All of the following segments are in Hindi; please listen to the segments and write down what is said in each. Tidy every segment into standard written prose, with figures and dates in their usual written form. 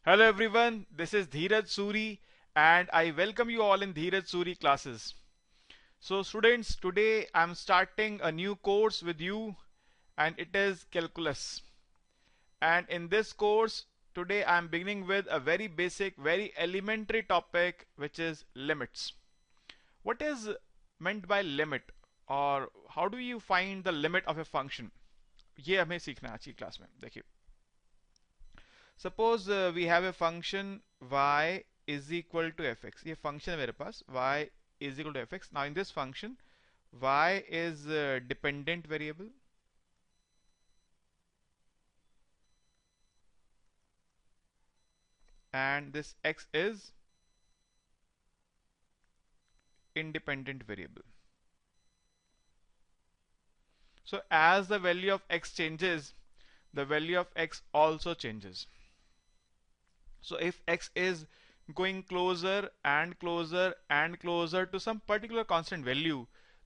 Hello everyone, this is Dheeraj Suri and I welcome you all in Dheeraj Suri classes. So students, today I'm starting a new course with you and it is calculus. And in this course, today I'm beginning with a very basic, very elementary topic which is limits. What is meant by limit or how do you find the limit of a function? ये हमें सीखना है आज की क्लास में देखिए suppose we have a function y is equal to f x ये फंक्शन है मेरे पास y is equal to f x now in this function y is dependent variable and this x is independent variable. So as the value of x changes, the value of x also changes. So if x is going closer and closer and closer to some particular constant value,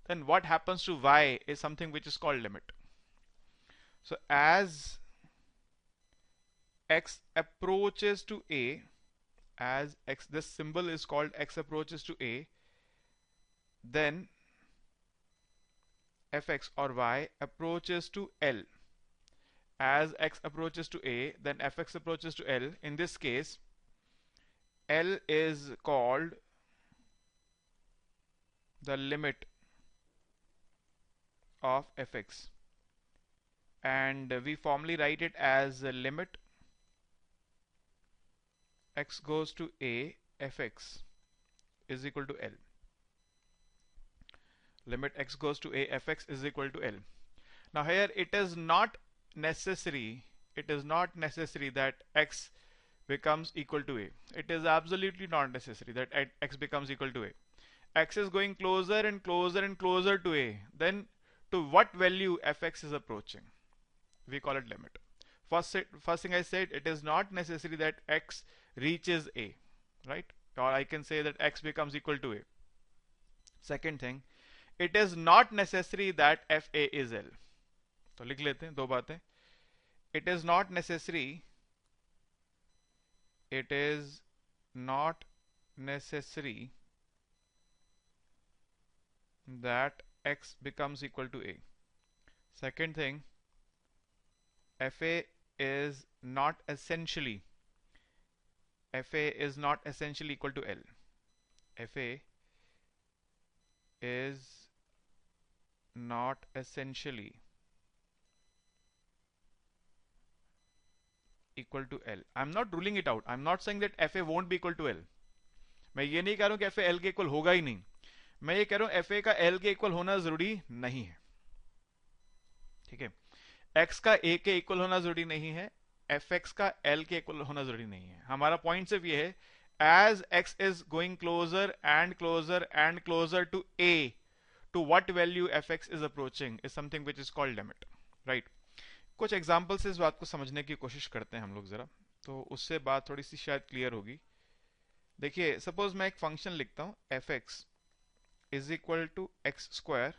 then what happens to y is something which is called limit. So as x approaches to a, as x, this symbol is called x approaches to a, then fx or y approaches to L. As x approaches to a, then fx approaches to L. In this case, L is called the limit of fx, and we formally write it as a limit x goes to a fx is equal to L. Limit x goes to a fx is equal to L. Now here it is not necessary that x becomes equal to a. It is absolutely not necessary that x becomes equal to a. X is going closer and closer and closer to a. Then to what value fx is approaching? We call it limit. First thing I said, it is not necessary that x reaches a, right? Or I can say that x becomes equal to a. Second thing, it is not necessary that fa is L. तो लिख लेते हैं दो बातें. It is not necessary that x becomes equal to a. Second thing, fa is not essentially equal to L. fa is not essentially equal to L. I'm not ruling it out. I'm not saying that fa won't be equal to L. मैं ये नहीं कह रहा हूं कि fa L के इक्वल होगा ही नहीं. मैं ये कह रहा हूं fa का L के इक्वल होना जरूरी नहीं है. ठीक है, x का a के इक्वल होना जरूरी नहीं है, fx का L के इक्वल होना जरूरी नहीं है. हमारा पॉइंट सिर्फ ये है, as x is going closer and closer and closer to a, to what value fx is approaching is something which is called limit, right? कुछ एग्जांपल से इस बात को समझने की कोशिश करते हैं हम लोग जरा, तो उससे बात थोड़ी सी शायद क्लियर होगी. देखिए सपोज मैं एक फंक्शन लिखता हूं fx is equal to x square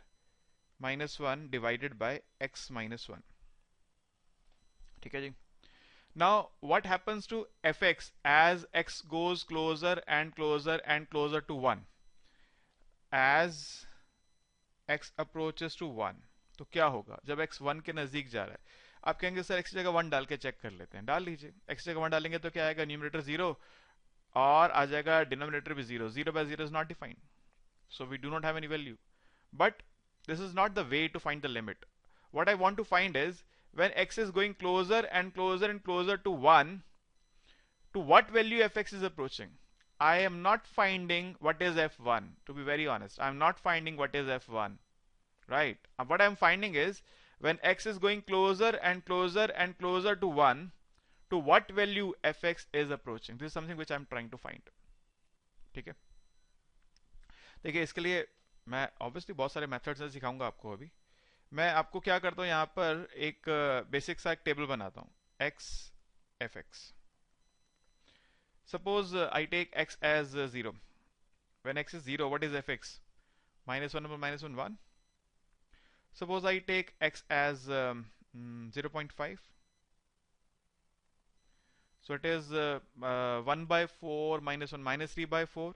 minus one divided by x minus one. ठीक है जी. Now what happens to fx as x goes closer and closer and closer to 1? As x approaches to 1, तो क्या होगा जब x 1 के नजदीक जा रहा है? आप कहेंगे सर x की जगह 1 डाल के चेक कर लेते हैं. डाल लीजिए. x की जगह 1 डालेंगे तो क्या आएगा? न्यूमरेटर 0 और आ जाएगा डिनोमिनेटर भी 0. 0 by 0 is not defined, so we do not have any value. But this is not the way to find the limit. What I want to find is when x is going closer and closer and closer to 1, to what value fx is approaching. I am not finding what is f1, to be very honest. I am not finding what is f1, right? What I am finding is when x is going closer and closer and closer to 1, to what value fx is approaching. This is something which I am trying to find. ठीक है, देखिए इसके लिए मैं ऑब्वियसली बहुत सारे मेथड्स से सिखाऊंगा आपको. अभी मैं आपको क्या करता हूं, यहां पर एक बेसिक सा एक टेबल बनाता हूं, x fx. Suppose I take x as 0. When x is 0, what is fx? Minus 1 over minus 1, 1. Suppose I take x as 0.5. So it is 1/4 -1 -3/4,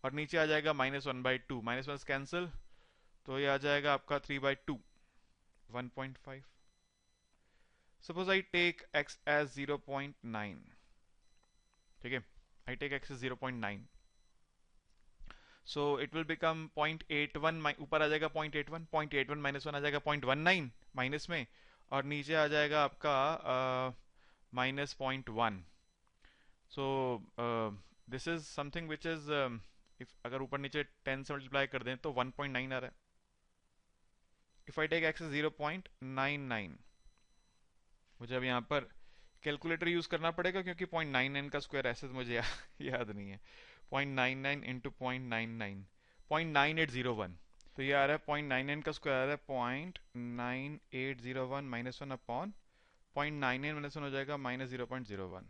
और नीचे आ जाएगा -1/2, -1 कैंसिल, तो ये आ जाएगा आपका 3/2, 1.5. Suppose I take x as 0.9. ठीक है, I take x as 0.9. So it will become 0.81, ऊपर आ जाएगा 0.81, 0.81 -1 आ जाएगा 0.19 माइनस में, और नीचे आ जाएगा आपका -0.1. So this is something which is if अगर ऊपर नीचे 10 से मल्टीप्लाई कर दें तो 1.9 आ रहा है. If I take x as 0.99, मुझे अब यहाँ पर कैलकुलेटर यूज करना पड़ेगा क्योंकि 0.99 का स्क्वायर ऐसे तो मुझे याद नहीं है. 0.99 इंटू 0.99, 0.9801, तो ये आ रहा है 0.99 का स्क्वायर आ रहा है 0.9801 -1 अपॉन 0.99 -1 हो जाएगा -0.01.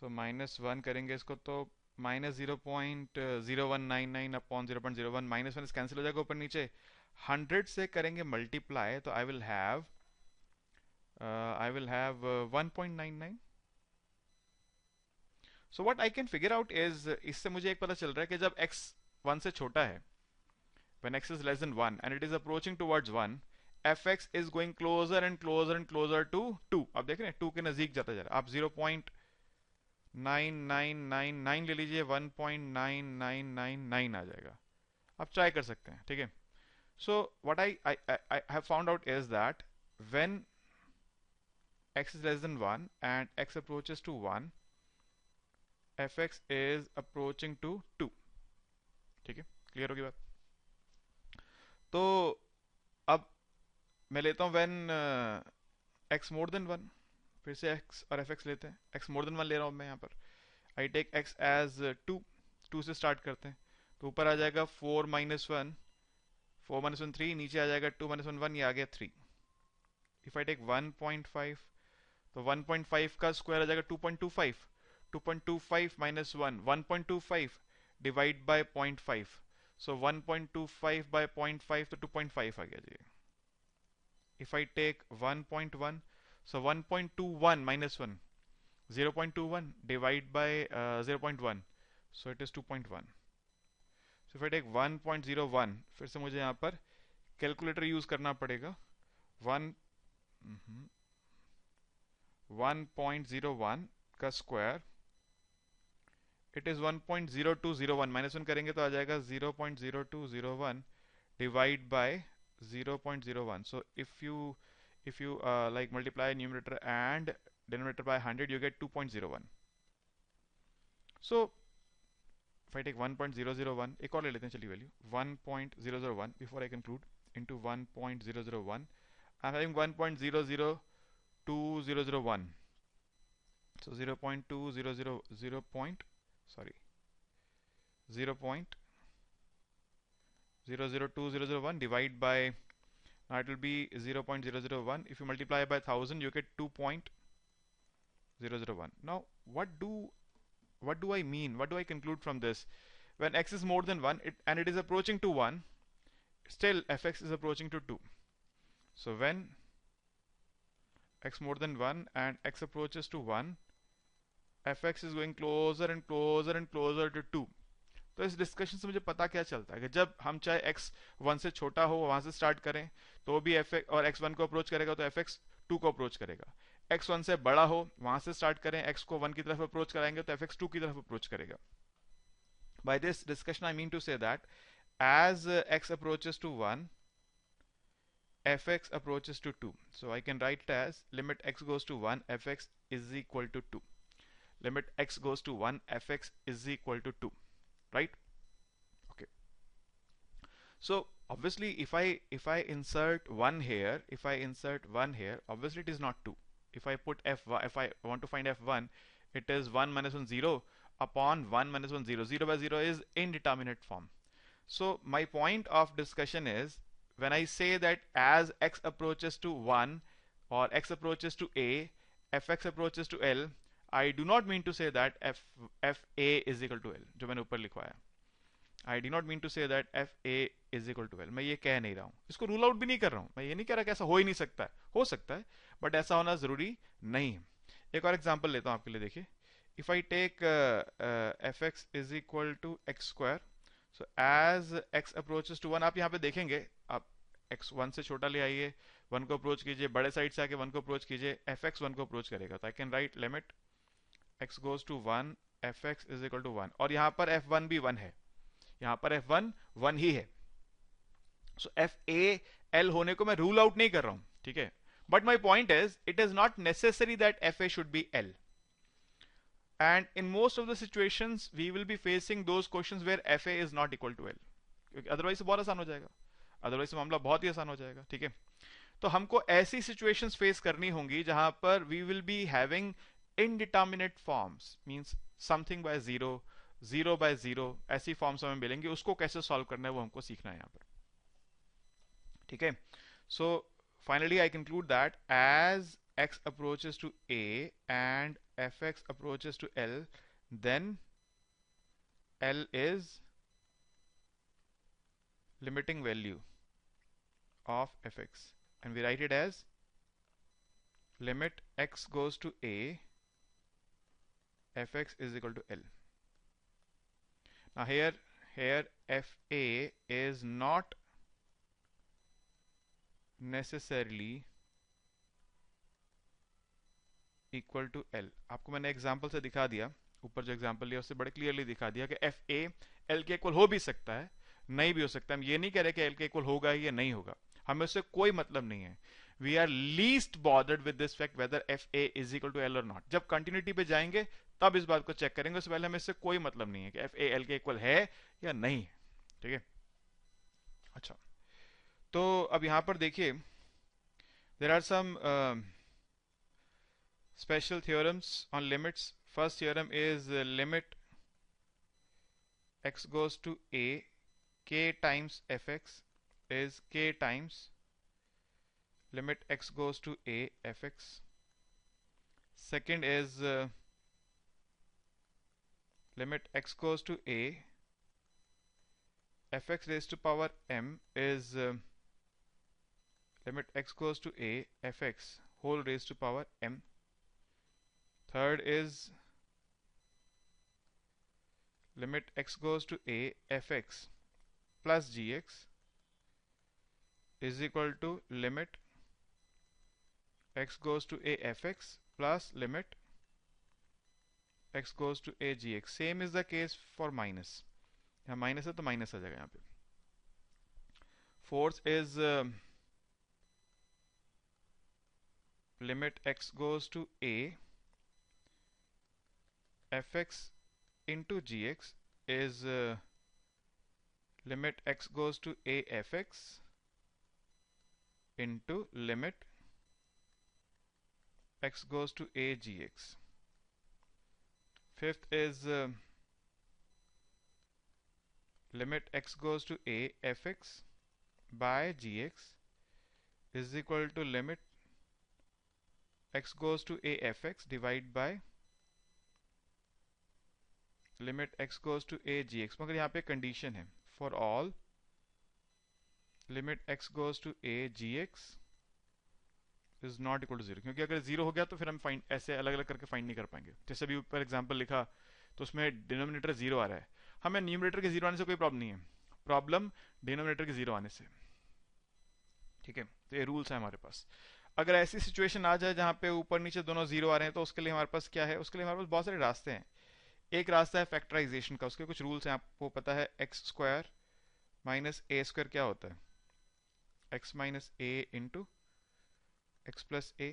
सो -1 करेंगे इसको तो -0.0199 अपॉन 0.01, -1 कैंसिल हो जाएगा ऊपर नीचे. 100 से करेंगे मल्टीप्लाई तो I will have 1.99. So what I can figure out is, इससे मुझे एक पता चल रहा है कि जब x 1 से छोटा है, when x is less than 1 and it is approaching towards 1, fx is going closer and closer and closer to 2. आप देख रहे हैं 2 के नजदीक जाता जा रहा है. आप 0.9999 ले लीजिए, 1.9999 आ जाएगा. आप ट्राई कर सकते हैं, ठीक है. So what I have found out is that when x is less than 1 and x approaches to 1, fx is approaching to 2. ठीक है, क्लियर होगी बात. तो अब मैं लेता हूं when x more than 1, फिर से x और fx लेते हैं. x more than 1 ले रहा हूं मैं यहाँ पर. I take x as 2, 2 से स्टार्ट करते हैं, तो ऊपर आ जाएगा 4 -1, 4 -1 3, नीचे आ जाएगा 2 -1 1, ये आ गया 3. If I take 1.5, तो 1.5 का स्क्वायर आ जाएगा 2.25, 2.25 -1, 1.25 डिवाइड बाय 0.5, सो 1.25 by 0.5 तो 2.5 आ गया जी. If I take 1.1, so 1.21 -1, 0.21 divide by 0.1, so it is 2.1. So if I take 1.01, फिर से मुझे यहाँ पर कैलकुलेटर यूज करना पड़ेगा. 1.01 का स्क्वायर, इट इज 1.0201, -1 करेंगे तो आ जाएगा 0.0201 divide by 0.01. so if you like multiply numerator and denominator by 100, you get 2.01. so if I take 1.001, एक और ले लेते हैं चलिए value 1.001 before I conclude, into 1.001, I'm having 1.002001, so 0.00201 divide by, now it will be 0.001. if you multiply by 1000, you get 2.001. now what do I mean, what do I conclude from this? When x is more than 1 and it is approaching to 1, still fx is approaching to 2. So when x more than 1 and x approaches to 1, fx is going closer and closer and closer to 2. तो इस डिस्कशन से मुझे पता क्या चलता है कि जब हम चाहे x 1 से छोटा हो वहां से स्टार्ट करें तो भी fx, और x 1 को अप्रोच करेगा तो fx 2 को अप्रोच करेगा. x 1 से बड़ा हो वहां से स्टार्ट करें, x को 1 की तरफ अप्रोच कराएंगे तो fx 2 की तरफ अप्रोच करेगा. By this discussion I mean to say that as x approaches to 1, fx approaches to 2. So I can write it as limit x goes to 1, fx is equal to 2. Limit x goes to 1, fx is equal to 2. Right? Okay. So obviously if I insert 1 here, obviously it is not 2. If I want to find f1, it is 1 -1 0 upon 1 -1 0. 0 by 0 is indeterminate form. So my point of discussion is, when I say that as x approaches to 1 or x approaches to a, fx approaches to l, I do not mean to say that fa is equal to l, जो मैंने ऊपर लिखवाया. I do not mean to say that fa is equal to l. मैं ये कह नहीं रहा हूँ, इसको रूल आउट भी नहीं कर रहा हूँ. मैं ये नहीं कह रहा कि ऐसा हो ही नहीं सकता है, हो सकता है, बट ऐसा होना जरूरी नहीं है. एक और एग्जांपल लेता हूँ आपके लिए, देखिए if I take fx is equal to x square, so as x approaches to 1, आप यहाँ पे देखेंगे, आप x 1 से छोटा ले आइए, 1 को अप्रोच कीजिए, बड़े साइड से आके 1 को अप्रोच कीजिए, fx 1 को अप्रोच करेगा, तो I can write limit x goes to 1 fx is equal to 1, और यहाँ पर f1 भी 1 है, यहाँ पर f1 1 ही है, सो एफ ए एल होने को मैं रूल आउट नहीं कर रहा हूं, ठीक है, but my point is it is not necessary that F A should be L, and in most of the situations we will be facing those questions where fa is not equal to l, क्योंकि अदरवाइज बहुत आसान हो जाएगा, अदरवाइज मामला बहुत ही आसान हो जाएगा, ठीक है। तो हमको ऐसी सिचुएशंस फेस करनी होंगी जहां पर we will be having indeterminate forms, means something by zero, zero by zero, ऐसी फॉर्म्स हमें मिलेंगे, उसको कैसे सॉल्व करना है वो हमको सीखना है यहाँ पर, ठीक है। So finally I conclude that as x approaches to a and fx approaches to l, then l is limiting value of fx, and we write it as limit x goes to a fx is equal to l. Now here fa is not necessarily equal to L, आपको मैंने एग्जाम्पल से दिखा दिया, ऊपर जो एग्जाम्पल लिया उससे बड़े क्लियरली दिखा दिया कि एफ ए एल के इक्वल हो भी सकता है, नहीं भी हो सकता, हम ये नहीं कह रहे कि एल के इक्वल होगा या नहीं होगा, हमें उससे कोई मतलब नहीं है, we are least bothered with this fact whether f a is equal to L or not, जब कंटिन्यूटी पे जाएंगे तब इस बात को चेक करेंगे, उससे पहले हमें इससे कोई मतलब नहीं है कि एफ ए एल के इक्वल है या नहीं, ठीक है। अच्छा, तो अब यहां पर देखिए there are some special theorems on limits. First theorem is limit x goes to a, k times fx is k times limit x goes to a fx. Second is limit x goes to a fx raised to power m is limit x goes to a fx whole raised to power m. Third is limit x goes to a fx plus gx is equal to limit x goes to a fx plus limit x goes to a gx. Same is the case for minus, यहाँ माइनस है तो माइनस आ जाएगा यहाँ पे. Fourth is limit x goes to a fx into gx is limit x goes to a fx into limit x goes to a gx. Fifth is limit x goes to a fx by gx is equal to limit x goes to a fx divided by limit x goes to a gx. मगर यहाँ पे कंडीशन है, for all limit x goes to a gx is not equal to zero, क्योंकि अगर जीरो हो गया तो फिर हम फाइंड ऐसे अलग अलग करके फाइंड नहीं कर पाएंगे. जैसे भी ऊपर एग्जांपल लिखा तो उसमें डिनोमिनेटर जीरो आ रहा है, हमें न्यूमरेटर के जीरो आने से कोई प्रॉब्लम नहीं है, प्रॉब्लम डिनोमिनेटर के जीरो आने से, ठीक है. तो ये रूल्स है हमारे पास. अगर ऐसी सिचुएशन आ जाए जहाँ पे ऊपर नीचे दोनों जीरो आ रहे हैं तो उसके लिए हमारे पास क्या है, उसके लिए हमारे पास बहुत सारे रास्ते हैं. एक रास्ता है फैक्टराइजेशन का, उसके कुछ रूल्स हैं, आपको पता है. एक्स स्क्वायर माइनस ए स्क्वायर क्या होता है, एक्स माइनस ए इंटू एक्स प्लस ए.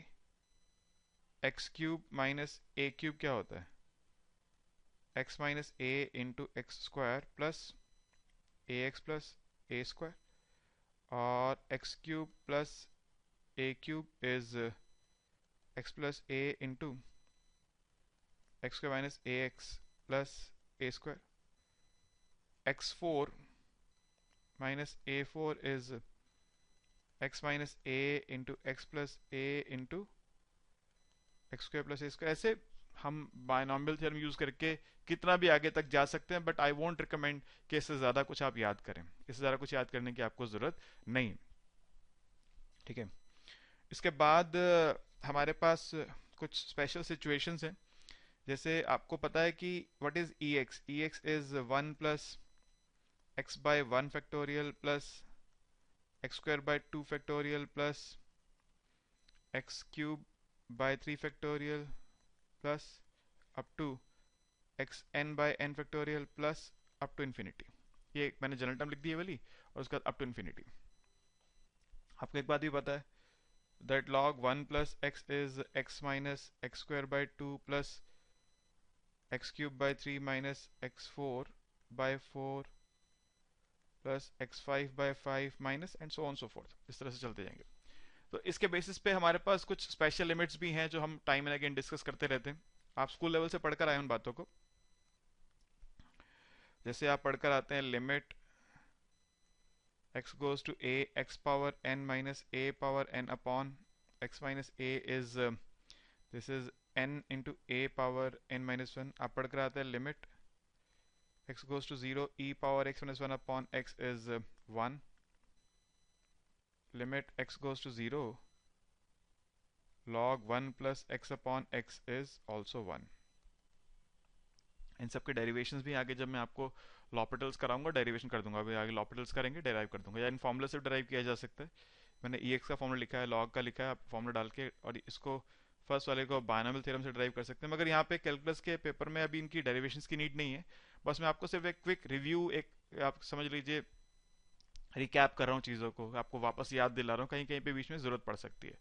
एक्स क्यूब माइनस ए क्यूब क्या होता है, एक्स माइनस ए इंटू एक्स स्क्वायर प्लस ए एक्स प्लस ए स्क्वायर. और x cube plus A cube is x plus A into x square minus A x plus A square. x4 minus a4 is x minus a into x plus a into x square plus a square. ऐसे हम बायनॉमियल थ्योरम यूज करके कितना भी आगे तक जा सकते हैं, बट आई वोंट रिकमेंड कि इससे ज्यादा कुछ आप याद करें, इससे ज्यादा कुछ याद करने की आपको जरूरत नहीं, ठीक है. इसके बाद हमारे पास कुछ स्पेशल सिचुएशंस हैं जैसे आपको पता है कि what is e x, e x is 1 plus x by 1 factorial plus x square by 2 factorial plus x cube by 3 factorial plus up to x n by n factorial plus up to infinity. ये मैंने जनरल टर्म लिख दी है वाली, और उसके बाद अप टू इन्फिनिटी। आपको एक बात भी पता है that log 1 plus x is x minus x square by 2 plus x cube by 3 minus x4 by 4 plus x5 by 5 minus and so on so forth। इस तरह से चलते जाएंगे। तो इसके बेसिस पे हमारे पास कुछ स्पेशल लिमिट्स भी हैं जो हम टाइम एंड अगेन डिस्कस करते रहते हैं। आप स्कूल लेवल से पढ़कर आए उन बातों को। जैसे आप पढ़कर आते हैं limit x goes to a x power n minus a power n upon x minus a is this is n into a power n minus 1। आप पढ़कर आते हैं limit x goes to 0 e power x minus 1 upon x is 1। limit x goes to 0 log 1 plus x upon x is also 1। इन सब के डेरिवेशंस भी आगे जब मैं आपको लॉपिटल्स कराऊंगा डेरिवेशन कर दूंगा। अभी आगे लॉपिटल्स करेंगे, डेराइव कर दूंगा, या इन फॉर्मूला से डेराइव किया जा सकता है। मैंने ई एक्स का फॉर्मूला लिखा है, लॉग का लिखा है, आप फॉर्मूला डाल के और इसको फर्स्ट वाले को बायनॉमियल थ्योरम से ड्राइव कर सकते हैं। मगर यहाँ पे कैलकुलस के पेपर में अभी इनकी डेरिवेशंस की नीड नहीं है। बस मैं आपको सिर्फ एक क्विक रिव्यू, एक आप समझ लीजिए रिकैप कर रहा हूँ चीज़ों को, आपको वापस याद दिला रहा हूँ, कहीं कहीं पे बीच में ज़रूरत पड़ सकती है।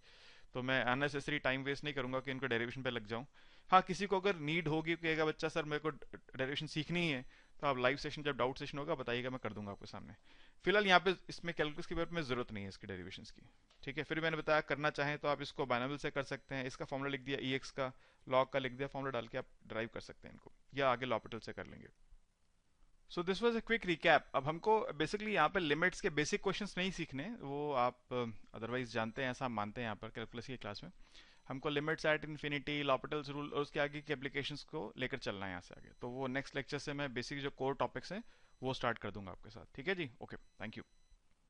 तो मैं अननेसेसरी टाइम वेस्ट नहीं करूंगा कि इनको डेरिवेशन पे लग जाऊं। हाँ, किसी को अगर नीड होगी, कहेगा बच्चा सर मेरे को डेरिवेशन सीखनी है, तो आप लाइव सेशन जब डाउट सेशन होगा बताइएगा, मैं कर दूंगा आपके सामने। फिलहाल यहाँ पे इसमें कैलकुलस के पेपर में जरूरत नहीं है इसकी डेरिवेशन की। ठीक है, फिर मैंने बताया करना चाहें तो आप इसको बायनॉमियल से कर सकते हैं। इसका फॉर्मूला लिख दिया, ई एक्स का लॉग का लिख दिया, फॉर्मूला डाल के आप ड्राइव कर सकते हैं इनको, या आगे लॉपिटल से कर लेंगे। So this was a quick recap. अब हमको बेसिकली यहाँ पे लिमिट्स के बेसिक क्वेश्चंस नहीं सीखने, वो आप अदरवाइज जानते हैं, ऐसा हम मानते हैं यहाँ पर कैलकुलस की क्लास में। हमको लिमिट्स एट इन्फिनिटी, लॉपिटल्स रूल और उसके आगे की एप्लीकेशंस को लेकर चलना है यहाँ से आगे। तो वो नेक्स्ट लेक्चर से मैं बेसिक जो कोर टॉपिक्स हैं वो स्टार्ट कर दूंगा आपके साथ। ठीक है जी, ओके, थैंक यू।